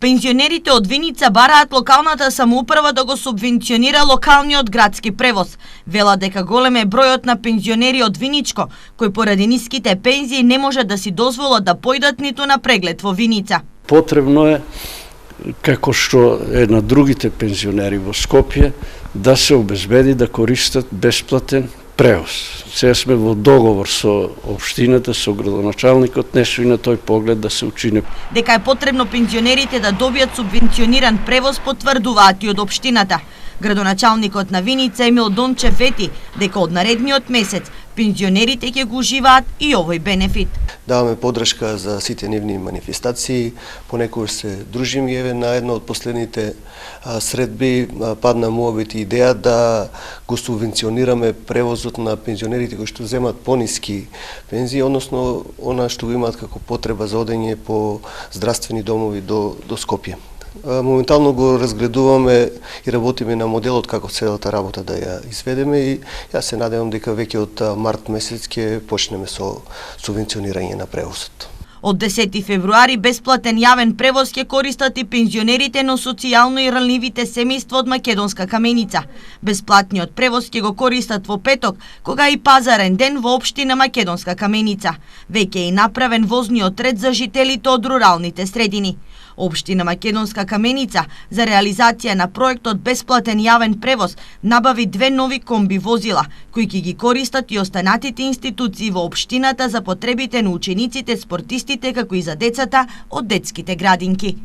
Пензионерите од Виница бараат локалната самоуправа да го субвенционира локалниот градски превоз. Велат дека голем е бројот на пензионери од Виничко, кои поради ниските пензии не може да си дозволат да појдат ниту на преглед во Виница. Потребно е, како што е на другите пензионери во Скопје, да се обезбеди да користат бесплатен превоз. Сега сме во договор со општината, со градоначалникот, нешто и на тој поглед да се учине. Дека е потребно пензионерите да добијат субвенциониран превоз, потврдуваат и од општината. Градоначалникот на Виница Емил Дончев вети дека од наредниот месец пензионерите ќе го уживаат и овој бенефит. Даваме подршка за сите нивни манифестации, понекогаш се дружиме еве на една од последните средби падна муабит и идеја да го субвенционираме превозот на пензионерите кои што земат пониски пензии, односно она што го имаат како потреба за одење по здравствени домови до Скопје. Моментално го разгледуваме и работиме на моделот како целата работа да ја изведеме и јас се надевам дека веќе од март месец ќе почнеме со субвенционирање на превозот. Од 10 февруари бесплатен јавен превоз ќе користат и пензионерите на социјално и ранливите семејства од Македонска Каменица. Бесплатниот превоз ќе го користат во петок, кога и пазарен ден во општина Македонска Каменица. Веќе е направен возниот ред за жителите од руралните средини. Општина Македонска Каменица за реализација на проектот бесплатен јавен превоз набави 2 нови комби возила, кои ќе ги користат и останатите институции во општината за потребите на учениците, спортистите, како и за децата од детските градинки.